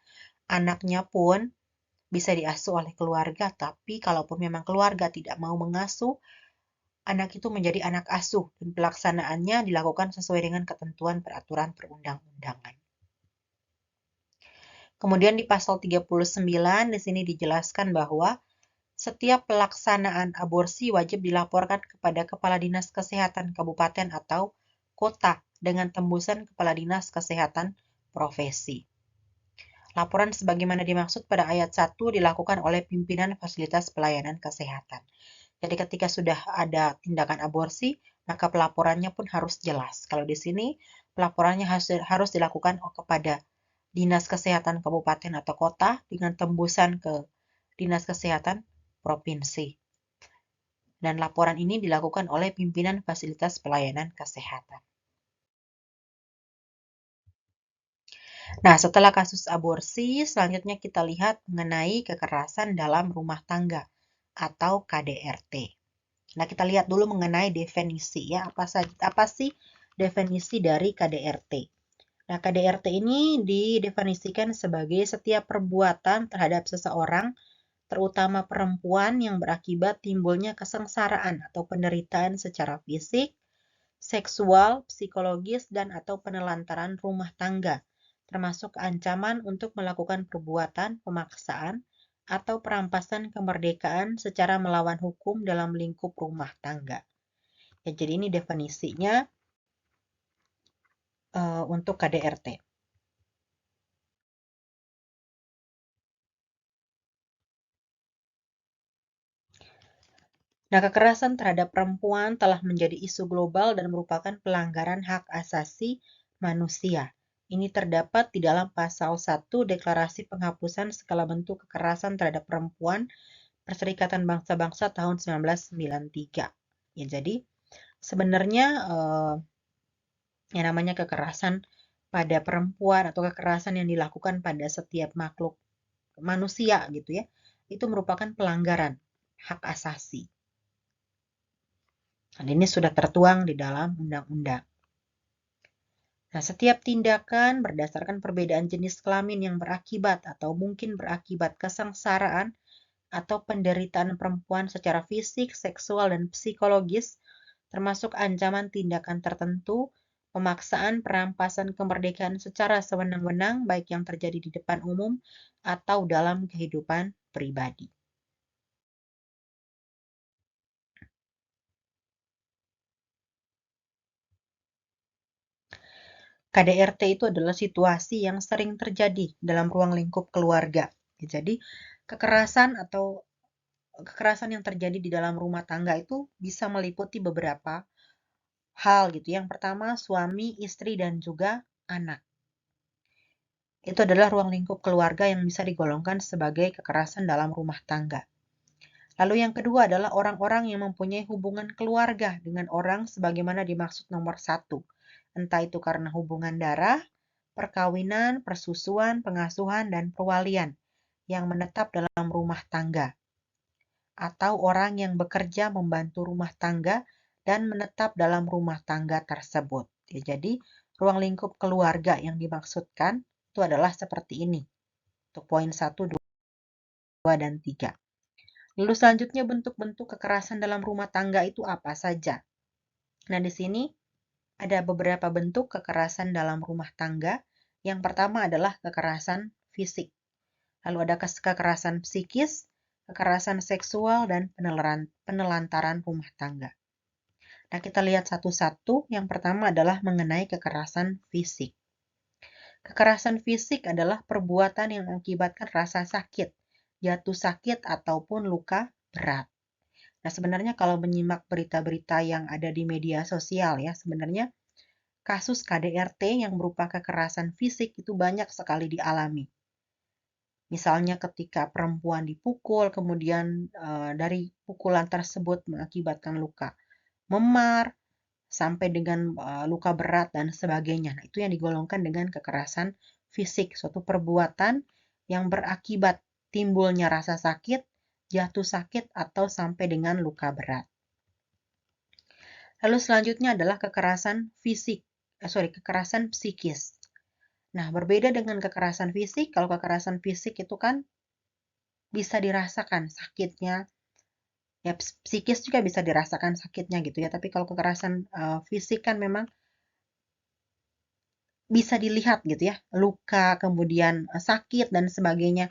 anaknya pun bisa diasuh oleh keluarga, tapi kalaupun memang keluarga tidak mau mengasuh, anak itu menjadi anak asuh dan pelaksanaannya dilakukan sesuai dengan ketentuan peraturan perundang-undangan. Kemudian di pasal 39 di sini dijelaskan bahwa setiap pelaksanaan aborsi wajib dilaporkan kepada Kepala Dinas Kesehatan Kabupaten atau Kota dengan tembusan Kepala Dinas Kesehatan Profesi. Laporan sebagaimana dimaksud pada ayat 1 dilakukan oleh pimpinan fasilitas pelayanan kesehatan. Jadi ketika sudah ada tindakan aborsi, maka pelaporannya pun harus jelas. Kalau di sini pelaporannya harus dilakukan kepada Dinas Kesehatan Kabupaten atau Kota dengan tembusan ke Dinas Kesehatan Provinsi. Dan laporan ini dilakukan oleh pimpinan fasilitas pelayanan kesehatan. Nah, setelah kasus aborsi, selanjutnya kita lihat mengenai kekerasan dalam rumah tangga atau KDRT. Nah, kita lihat dulu mengenai definisi ya, apa sih definisi dari KDRT. Nah, KDRT ini didefinisikan sebagai setiap perbuatan terhadap seseorang, terutama perempuan yang berakibat timbulnya kesengsaraan atau penderitaan secara fisik, seksual, psikologis, dan atau penelantaran rumah tangga, termasuk ancaman untuk melakukan perbuatan pemaksaan atau perampasan kemerdekaan secara melawan hukum dalam lingkup rumah tangga. Ya, jadi ini definisinya untuk KDRT. Nah, kekerasan terhadap perempuan telah menjadi isu global dan merupakan pelanggaran hak asasi manusia. Ini terdapat di dalam pasal 1 Deklarasi Penghapusan Segala Bentuk Kekerasan Terhadap Perempuan Perserikatan Bangsa-Bangsa tahun 1993. Ya, jadi Sebenarnya yang namanya kekerasan pada perempuan atau kekerasan yang dilakukan pada setiap makhluk manusia gitu ya, itu merupakan pelanggaran hak asasi. Dan ini sudah tertuang di dalam undang-undang. Nah, setiap tindakan berdasarkan perbedaan jenis kelamin yang berakibat atau mungkin berakibat kesengsaraan atau penderitaan perempuan secara fisik, seksual, dan psikologis, termasuk ancaman tindakan tertentu, pemaksaan, perampasan kemerdekaan secara sewenang-wenang, baik yang terjadi di depan umum atau dalam kehidupan pribadi. KDRT itu adalah situasi yang sering terjadi dalam ruang lingkup keluarga. Jadi, kekerasan yang terjadi di dalam rumah tangga itu bisa meliputi beberapa hal gitu. Yang pertama, suami, istri, dan juga anak. Itu adalah ruang lingkup keluarga yang bisa digolongkan sebagai kekerasan dalam rumah tangga. Lalu yang kedua adalah orang-orang yang mempunyai hubungan keluarga dengan orang sebagaimana dimaksud nomor 1. Entah itu karena hubungan darah, perkawinan, persusuan, pengasuhan, dan perwalian yang menetap dalam rumah tangga. Atau orang yang bekerja membantu rumah tangga dan menetap dalam rumah tangga tersebut. Ya, jadi, ruang lingkup keluarga yang dimaksudkan itu adalah seperti ini. Untuk poin 1, 2, dan 3. Lalu selanjutnya bentuk-bentuk kekerasan dalam rumah tangga itu apa saja? Nah, di sini ada beberapa bentuk kekerasan dalam rumah tangga. Yang pertama adalah kekerasan fisik. Lalu ada kekerasan psikis, kekerasan seksual, dan penelantaran rumah tangga. Nah, kita lihat satu-satu. Yang pertama adalah mengenai kekerasan fisik. Kekerasan fisik adalah perbuatan yang mengakibatkan rasa sakit, jatuh sakit, ataupun luka berat. Nah, sebenarnya kalau menyimak berita-berita yang ada di media sosial ya, sebenarnya kasus KDRT yang berupa kekerasan fisik itu banyak sekali dialami. Misalnya ketika perempuan dipukul, kemudian dari pukulan tersebut mengakibatkan luka memar, sampai dengan luka berat dan sebagainya. Nah, itu yang digolongkan dengan kekerasan fisik, suatu perbuatan yang berakibat timbulnya rasa sakit, jatuh sakit, atau sampai dengan luka berat. Lalu selanjutnya adalah kekerasan psikis. Nah, berbeda dengan kekerasan fisik, kalau kekerasan fisik itu kan bisa dirasakan sakitnya, ya psikis juga bisa dirasakan sakitnya gitu ya, tapi kalau kekerasan fisik kan memang bisa dilihat gitu ya, luka, kemudian sakit dan sebagainya.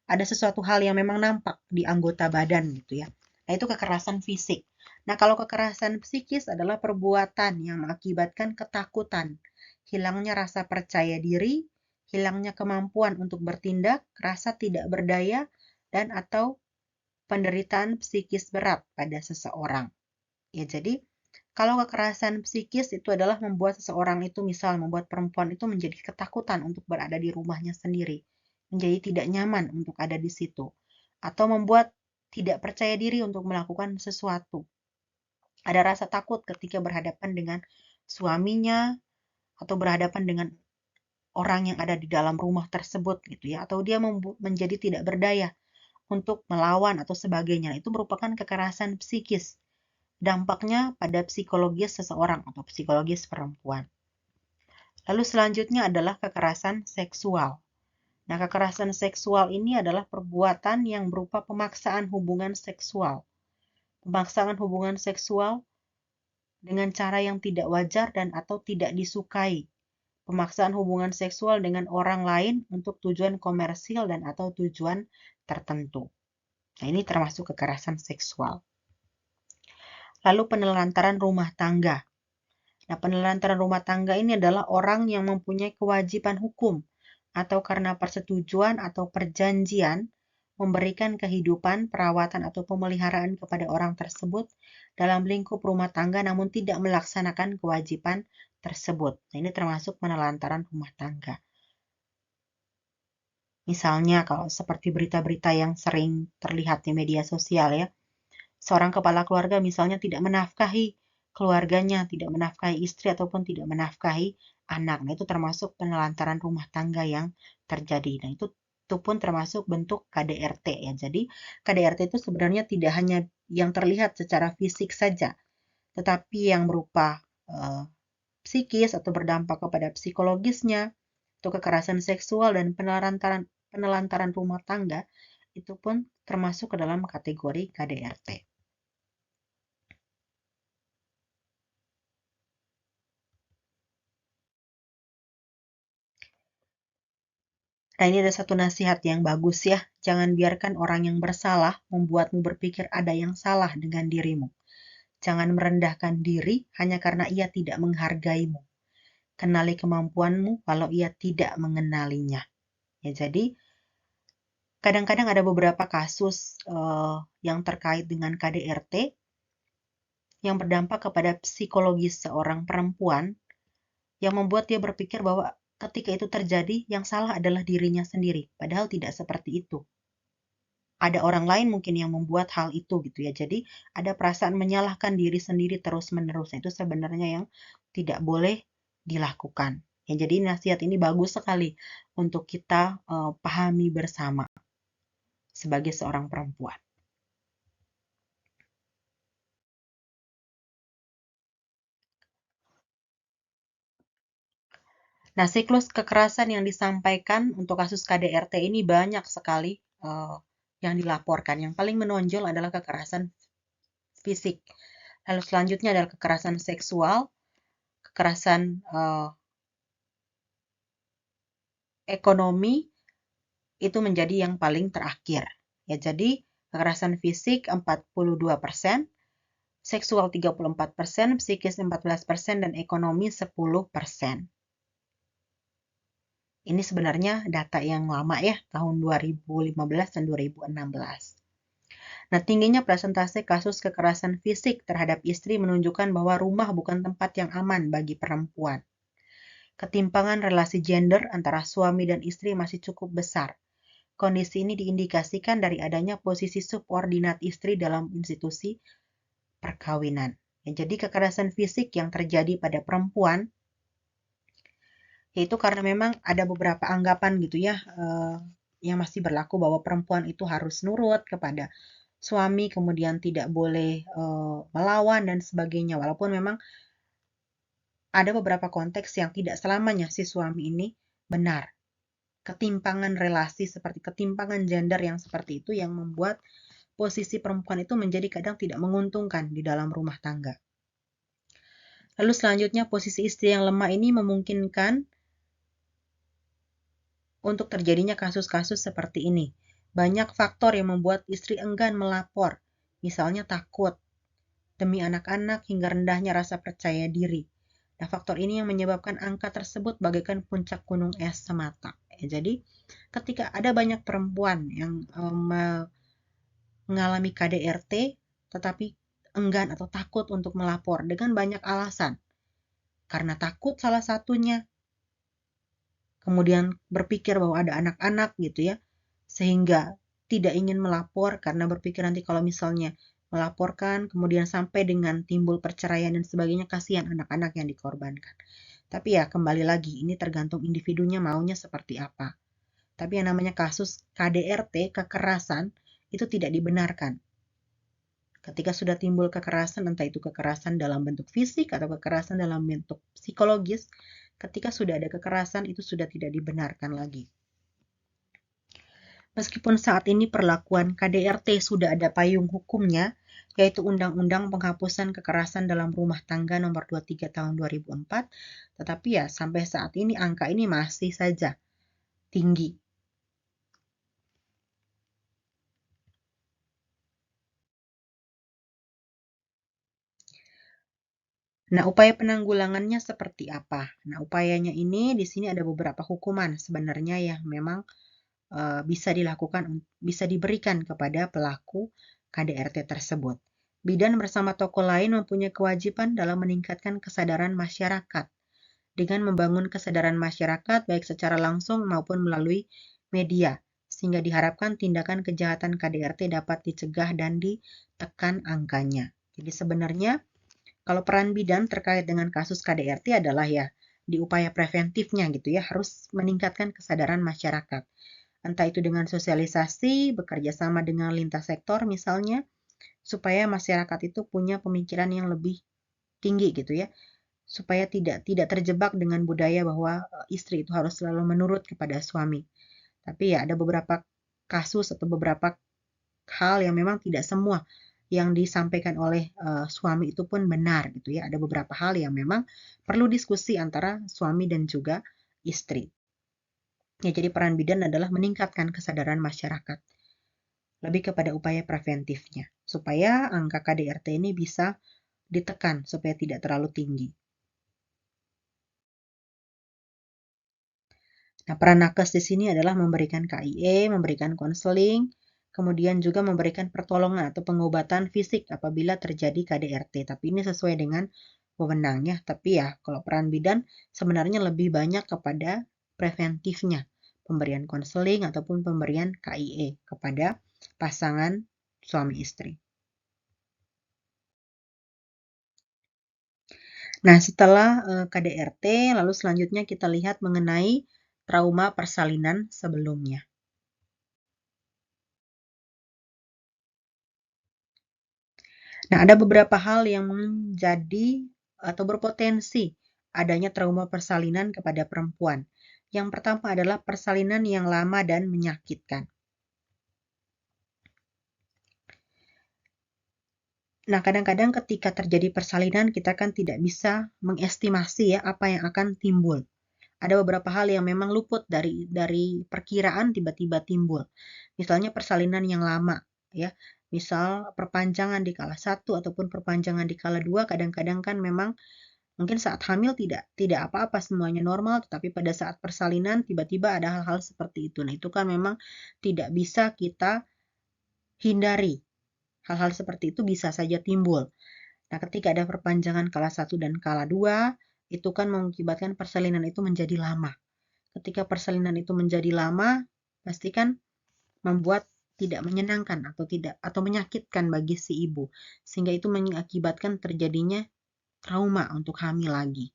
Ada sesuatu hal yang memang nampak di anggota badan gitu ya. Nah, itu kekerasan fisik. Nah, kalau kekerasan psikis adalah perbuatan yang mengakibatkan ketakutan, hilangnya rasa percaya diri, hilangnya kemampuan untuk bertindak, rasa tidak berdaya, dan atau penderitaan psikis berat pada seseorang. Ya, jadi kalau kekerasan psikis itu adalah membuat seseorang itu, misal membuat perempuan itu menjadi ketakutan untuk berada di rumahnya sendiri, menjadi tidak nyaman untuk ada di situ, atau membuat tidak percaya diri untuk melakukan sesuatu. Ada rasa takut ketika berhadapan dengan suaminya atau berhadapan dengan orang yang ada di dalam rumah tersebut gitu ya, atau dia menjadi tidak berdaya untuk melawan atau sebagainya. Itu merupakan kekerasan psikis. Dampaknya pada psikologis seseorang atau psikologis perempuan. Lalu selanjutnya adalah kekerasan seksual. Nah, kekerasan seksual ini adalah perbuatan yang berupa pemaksaan hubungan seksual. Pemaksaan hubungan seksual dengan cara yang tidak wajar dan atau tidak disukai. Pemaksaan hubungan seksual dengan orang lain untuk tujuan komersil dan atau tujuan tertentu. Nah, ini termasuk kekerasan seksual. Lalu penelantaran rumah tangga. Nah, penelantaran rumah tangga ini adalah orang yang mempunyai kewajiban hukum atau karena persetujuan atau perjanjian memberikan kehidupan, perawatan, atau pemeliharaan kepada orang tersebut dalam lingkup rumah tangga namun tidak melaksanakan kewajiban tersebut. Nah, ini termasuk penelantaran rumah tangga. Misalnya kalau seperti berita-berita yang sering terlihat di media sosial ya, seorang kepala keluarga misalnya tidak menafkahi keluarganya, tidak menafkahi istri ataupun tidak menafkahi anak. Nah, itu termasuk penelantaran rumah tangga yang terjadi. Nah, itu pun termasuk bentuk KDRT ya. Jadi, KDRT itu sebenarnya tidak hanya yang terlihat secara fisik saja, tetapi yang berupa psikis atau berdampak kepada psikologisnya, atau kekerasan seksual dan penelantaran rumah tangga, itu pun termasuk ke dalam kategori KDRT. Nah, ini ada satu nasihat yang bagus ya. Jangan biarkan orang yang bersalah membuatmu berpikir ada yang salah dengan dirimu. Jangan merendahkan diri hanya karena ia tidak menghargaimu. Kenali kemampuanmu walau ia tidak mengenalinya. Ya, jadi kadang-kadang ada beberapa kasus yang terkait dengan KDRT yang berdampak kepada psikologis seorang perempuan yang membuat dia berpikir bahwa ketika itu terjadi, yang salah adalah dirinya sendiri. Padahal tidak seperti itu. Ada orang lain mungkin yang membuat hal itu gitu ya. Jadi ada perasaan menyalahkan diri sendiri terus-menerus. Itu sebenarnya yang tidak boleh dilakukan. Ya, jadi nasihat ini bagus sekali untuk kita pahami bersama sebagai seorang perempuan. Nah, siklus kekerasan yang disampaikan untuk kasus KDRT ini banyak sekali yang dilaporkan. Yang paling menonjol adalah kekerasan fisik. Lalu selanjutnya adalah kekerasan seksual, kekerasan ekonomi, itu menjadi yang paling terakhir. Ya, jadi kekerasan fisik 42%, seksual 34%, psikis 14%, dan ekonomi 10%. Ini sebenarnya data yang lama ya, tahun 2015 dan 2016. Nah, tingginya persentase kasus kekerasan fisik terhadap istri menunjukkan bahwa rumah bukan tempat yang aman bagi perempuan. Ketimpangan relasi gender antara suami dan istri masih cukup besar. Kondisi ini diindikasikan dari adanya posisi subordinat istri dalam institusi perkawinan. Ya, jadi kekerasan fisik yang terjadi pada perempuan yaitu karena memang ada beberapa anggapan gitu ya yang masih berlaku bahwa perempuan itu harus nurut kepada suami, kemudian tidak boleh melawan dan sebagainya. Walaupun memang ada beberapa konteks yang tidak selamanya si suami ini benar. Ketimpangan relasi seperti ketimpangan gender yang seperti itu yang membuat posisi perempuan itu menjadi kadang tidak menguntungkan di dalam rumah tangga. Lalu selanjutnya posisi istri yang lemah ini memungkinkan untuk terjadinya kasus-kasus seperti ini. Banyak faktor yang membuat istri enggan melapor, misalnya takut, demi anak-anak hingga rendahnya rasa percaya diri. Nah, faktor ini yang menyebabkan angka tersebut bagaikan puncak gunung es semata. Jadi, ketika ada banyak perempuan yang mengalami KDRT, tetapi enggan atau takut untuk melapor dengan banyak alasan. Karena takut salah satunya, kemudian berpikir bahwa ada anak-anak gitu ya, sehingga tidak ingin melapor karena berpikir nanti kalau misalnya melaporkan, kemudian sampai dengan timbul perceraian dan sebagainya, kasihan anak-anak yang dikorbankan. Tapi ya kembali lagi, ini tergantung individunya maunya seperti apa. Tapi yang namanya kasus KDRT, kekerasan, itu tidak dibenarkan. Ketika sudah timbul kekerasan, entah itu kekerasan dalam bentuk fisik atau kekerasan dalam bentuk psikologis, ketika sudah ada kekerasan itu sudah tidak dibenarkan lagi. Meskipun saat ini perlakuan KDRT sudah ada payung hukumnya, yaitu Undang-Undang Penghapusan Kekerasan dalam Rumah Tangga Nomor 23 Tahun 2004, tetapi ya sampai saat ini angka ini masih saja tinggi. Nah, upaya penanggulangannya seperti apa? Nah, upayanya ini di sini ada beberapa hukuman sebenarnya yang memang bisa dilakukan, bisa diberikan kepada pelaku KDRT tersebut. Bidan bersama tokoh lain mempunyai kewajiban dalam meningkatkan kesadaran masyarakat dengan membangun kesadaran masyarakat baik secara langsung maupun melalui media, sehingga diharapkan tindakan kejahatan KDRT dapat dicegah dan ditekan angkanya. Jadi sebenarnya Kalau peran bidan terkait dengan kasus KDRT adalah ya di upaya preventifnya gitu ya, harus meningkatkan kesadaran masyarakat. Entah itu dengan sosialisasi, bekerja sama dengan lintas sektor misalnya, supaya masyarakat itu punya pemikiran yang lebih tinggi gitu ya, supaya tidak terjebak dengan budaya bahwa istri itu harus selalu menurut kepada suami. Tapi ya ada beberapa kasus atau beberapa hal yang memang tidak semua yang disampaikan oleh suami itu pun benar gitu ya. Ada beberapa hal yang memang perlu diskusi antara suami dan juga istri. Ya, jadi peran bidan adalah meningkatkan kesadaran masyarakat lebih kepada upaya preventifnya supaya angka KDRT ini bisa ditekan supaya tidak terlalu tinggi. Nah, peran nakes di sini adalah memberikan KIE, memberikan konseling, kemudian juga memberikan pertolongan atau pengobatan fisik apabila terjadi KDRT. Tapi ini sesuai dengan wewenangnya. Tapi ya, kalau peran bidan sebenarnya lebih banyak kepada preventifnya, pemberian konseling ataupun pemberian KIE kepada pasangan suami istri. Nah, setelah KDRT, lalu selanjutnya kita lihat mengenai trauma persalinan sebelumnya. Nah, ada beberapa hal yang menjadi atau berpotensi adanya trauma persalinan kepada perempuan. Yang pertama adalah persalinan yang lama dan menyakitkan. Nah, kadang-kadang ketika terjadi persalinan, kita kan tidak bisa mengestimasi ya apa yang akan timbul. Ada beberapa hal yang memang luput dari perkiraan tiba-tiba timbul. Misalnya persalinan yang lama, ya. Misal perpanjangan di kala 1 ataupun perpanjangan di kala 2, kadang-kadang kan memang mungkin saat hamil tidak apa-apa semuanya normal, tetapi pada saat persalinan tiba-tiba ada hal-hal seperti itu. Nah, itu kan memang tidak bisa kita hindari. Hal-hal seperti itu bisa saja timbul. Nah, ketika ada perpanjangan kala 1 dan kala 2, itu kan mengakibatkan persalinan itu menjadi lama. Ketika persalinan itu menjadi lama, pasti kan membuat tidak menyenangkan atau menyakitkan bagi si ibu, sehingga itu mengakibatkan terjadinya trauma untuk hamil lagi.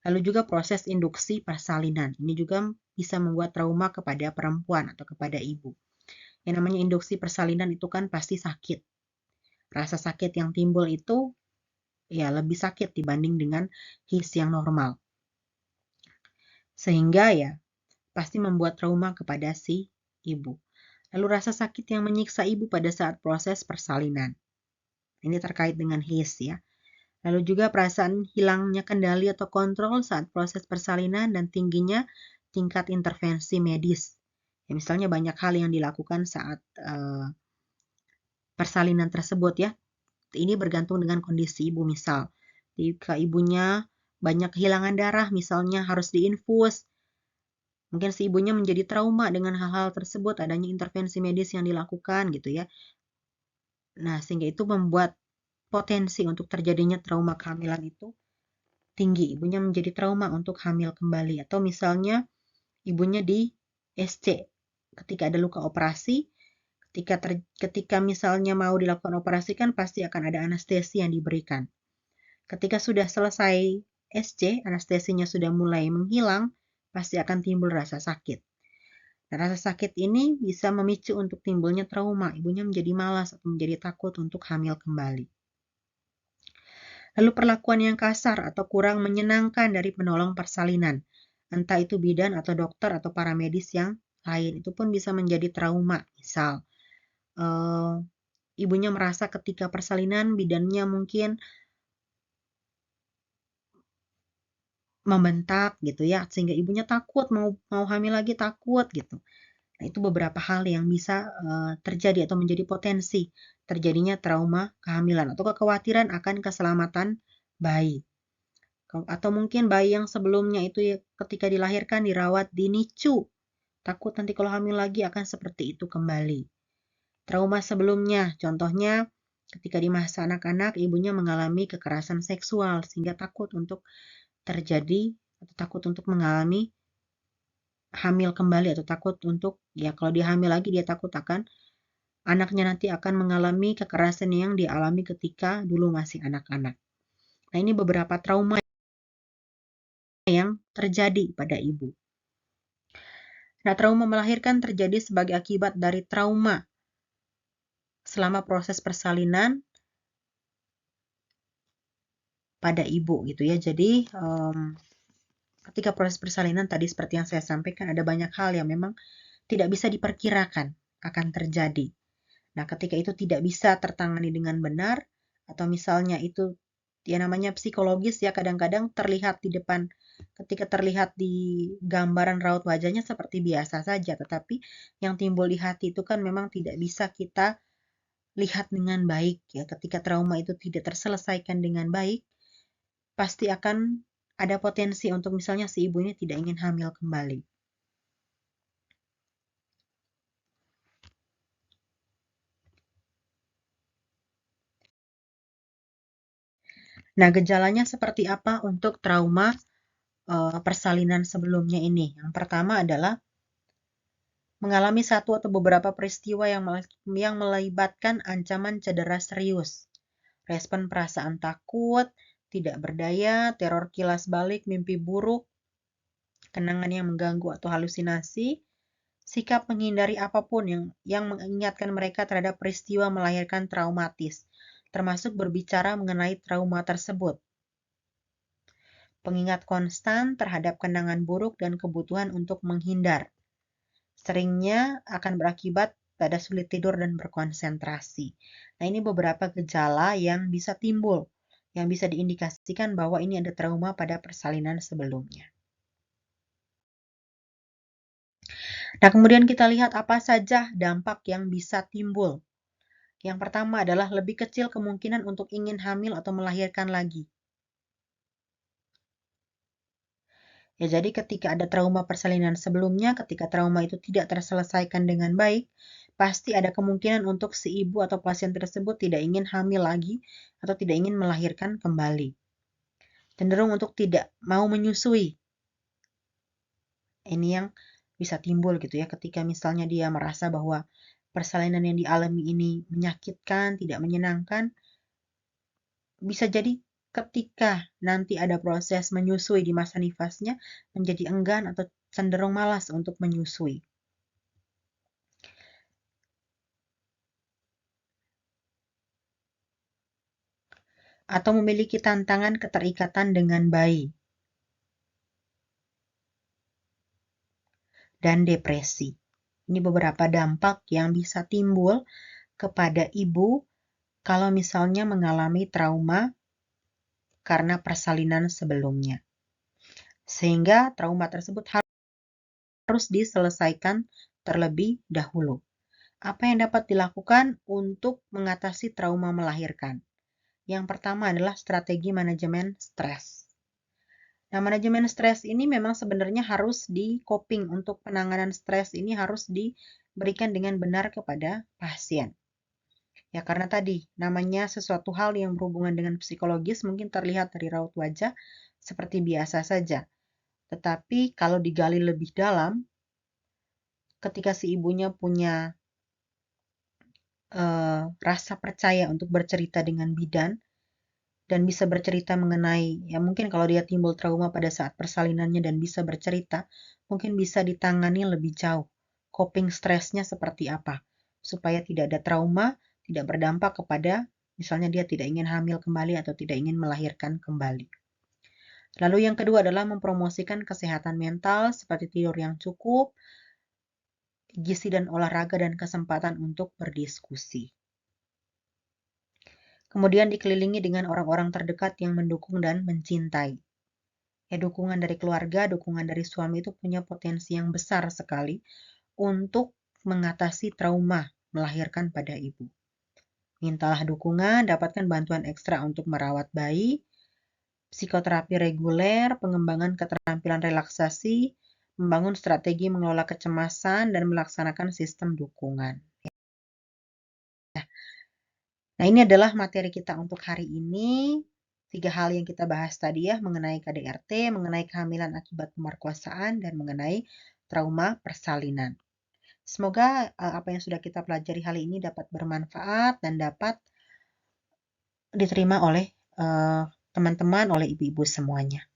Lalu juga proses induksi persalinan. Ini juga bisa membuat trauma kepada perempuan atau kepada ibu. Yang namanya induksi persalinan itu kan pasti sakit. Rasa sakit yang timbul itu ya lebih sakit dibanding dengan HIS yang normal. Sehingga ya pasti membuat trauma kepada si ibu. Lalu rasa sakit yang menyiksa ibu pada saat proses persalinan. Ini terkait dengan HIS ya. Lalu juga perasaan hilangnya kendali atau kontrol saat proses persalinan dan tingginya tingkat intervensi medis. Ya, misalnya banyak hal yang dilakukan saat persalinan tersebut ya. Ini bergantung dengan kondisi ibu, misal jika ibunya banyak kehilangan darah misalnya harus diinfus. Mungkin si ibunya menjadi trauma dengan hal-hal tersebut, adanya intervensi medis yang dilakukan gitu ya. Nah, sehingga itu membuat potensi untuk terjadinya trauma kehamilan itu tinggi. Ibunya menjadi trauma untuk hamil kembali. Atau misalnya ibunya di SC ketika ada luka operasi, ketika misalnya mau dilakukan operasi kan pasti akan ada anestesi yang diberikan. Ketika sudah selesai SC, anestesinya sudah mulai menghilang, pasti akan timbul rasa sakit. Nah, rasa sakit ini bisa memicu untuk timbulnya trauma. Ibunya menjadi malas atau menjadi takut untuk hamil kembali. Lalu perlakuan yang kasar atau kurang menyenangkan dari penolong persalinan. Entah itu bidan atau dokter atau para medis yang lain. Itu pun bisa menjadi trauma. Misal, ibunya merasa ketika persalinan bidannya mungkin membentak gitu ya, sehingga ibunya takut mau hamil lagi, takut gitu. Nah, itu beberapa hal yang bisa terjadi atau menjadi potensi terjadinya trauma kehamilan atau kekhawatiran akan keselamatan bayi. Atau mungkin bayi yang sebelumnya itu ya, ketika dilahirkan dirawat di NICU. Takut nanti kalau hamil lagi akan seperti itu kembali. Trauma sebelumnya, contohnya ketika di masa anak-anak ibunya mengalami kekerasan seksual sehingga takut untuk terjadi atau takut untuk mengalami hamil kembali atau takut untuk ya kalau dia hamil lagi dia takut akan anaknya nanti akan mengalami kekerasan yang dialami ketika dulu masih anak-anak. Nah, ini beberapa trauma yang terjadi pada ibu. Nah, trauma melahirkan terjadi sebagai akibat dari trauma selama proses persalinan pada ibu gitu ya. Jadi ketika proses persalinan tadi seperti yang saya sampaikan ada banyak hal yang memang tidak bisa diperkirakan akan terjadi. Nah, ketika itu tidak bisa tertangani dengan benar atau misalnya itu ya namanya psikologis ya kadang-kadang terlihat di depan ketika terlihat di gambaran raut wajahnya seperti biasa saja, tetapi yang timbul di hati itu kan memang tidak bisa kita lihat dengan baik ya. Ketika trauma itu tidak terselesaikan dengan baik, pasti akan ada potensi untuk misalnya si ibu ini tidak ingin hamil kembali. Nah, gejalanya seperti apa untuk trauma persalinan sebelumnya ini? Yang pertama adalah mengalami satu atau beberapa peristiwa yang melibatkan ancaman cedera serius, respon perasaan takut, tidak berdaya, teror kilas balik, mimpi buruk, kenangan yang mengganggu atau halusinasi, sikap menghindari apapun yang mengingatkan mereka terhadap peristiwa melahirkan traumatis, termasuk berbicara mengenai trauma tersebut. Pengingat konstan terhadap kenangan buruk dan kebutuhan untuk menghindar. Seringnya akan berakibat pada sulit tidur dan berkonsentrasi. Nah, ini beberapa gejala yang bisa timbul, yang bisa diindikasikan bahwa ini ada trauma pada persalinan sebelumnya. Nah, kemudian kita lihat apa saja dampak yang bisa timbul. Yang pertama adalah lebih kecil kemungkinan untuk ingin hamil atau melahirkan lagi. Ya, jadi ketika ada trauma persalinan sebelumnya, ketika trauma itu tidak terselesaikan dengan baik, pasti ada kemungkinan untuk si ibu atau pasien tersebut tidak ingin hamil lagi atau tidak ingin melahirkan kembali. Cenderung untuk tidak mau menyusui. Ini yang bisa timbul gitu ya, ketika misalnya dia merasa bahwa persalinan yang dialami ini menyakitkan, tidak menyenangkan, bisa jadi ketika nanti ada proses menyusui di masa nifasnya menjadi enggan atau cenderung malas untuk menyusui. Atau memiliki tantangan keterikatan dengan bayi. Dan depresi. Ini beberapa dampak yang bisa timbul kepada ibu kalau misalnya mengalami trauma karena persalinan sebelumnya. Sehingga trauma tersebut harus diselesaikan terlebih dahulu. Apa yang dapat dilakukan untuk mengatasi trauma melahirkan? Yang pertama adalah strategi manajemen stres. Nah, manajemen stres ini memang sebenarnya harus di-coping. Untuk penanganan stres ini harus diberikan dengan benar kepada pasien. Ya, karena tadi namanya sesuatu hal yang berhubungan dengan psikologis mungkin terlihat dari raut wajah seperti biasa saja. Tetapi kalau digali lebih dalam, ketika si ibunya punya rasa percaya untuk bercerita dengan bidan, dan bisa bercerita mengenai, ya mungkin kalau dia timbul trauma pada saat persalinannya dan bisa bercerita, mungkin bisa ditangani lebih jauh. Coping stresnya seperti apa, supaya tidak ada trauma, tidak berdampak kepada misalnya dia tidak ingin hamil kembali atau tidak ingin melahirkan kembali. Lalu yang kedua adalah mempromosikan kesehatan mental seperti tidur yang cukup, gizi dan olahraga dan kesempatan untuk berdiskusi. Kemudian dikelilingi dengan orang-orang terdekat yang mendukung dan mencintai. Ya, dukungan dari keluarga, dukungan dari suami itu punya potensi yang besar sekali untuk mengatasi trauma melahirkan pada ibu. Mintalah dukungan, dapatkan bantuan ekstra untuk merawat bayi, psikoterapi reguler, pengembangan keterampilan relaksasi, membangun strategi mengelola kecemasan, dan melaksanakan sistem dukungan. Nah, ini adalah materi kita untuk hari ini. 3 hal yang kita bahas tadi ya, mengenai KDRT, mengenai kehamilan akibat pemerkosaan, dan mengenai trauma persalinan. Semoga apa yang sudah kita pelajari hari ini dapat bermanfaat dan dapat diterima oleh teman-teman, oleh ibu-ibu semuanya.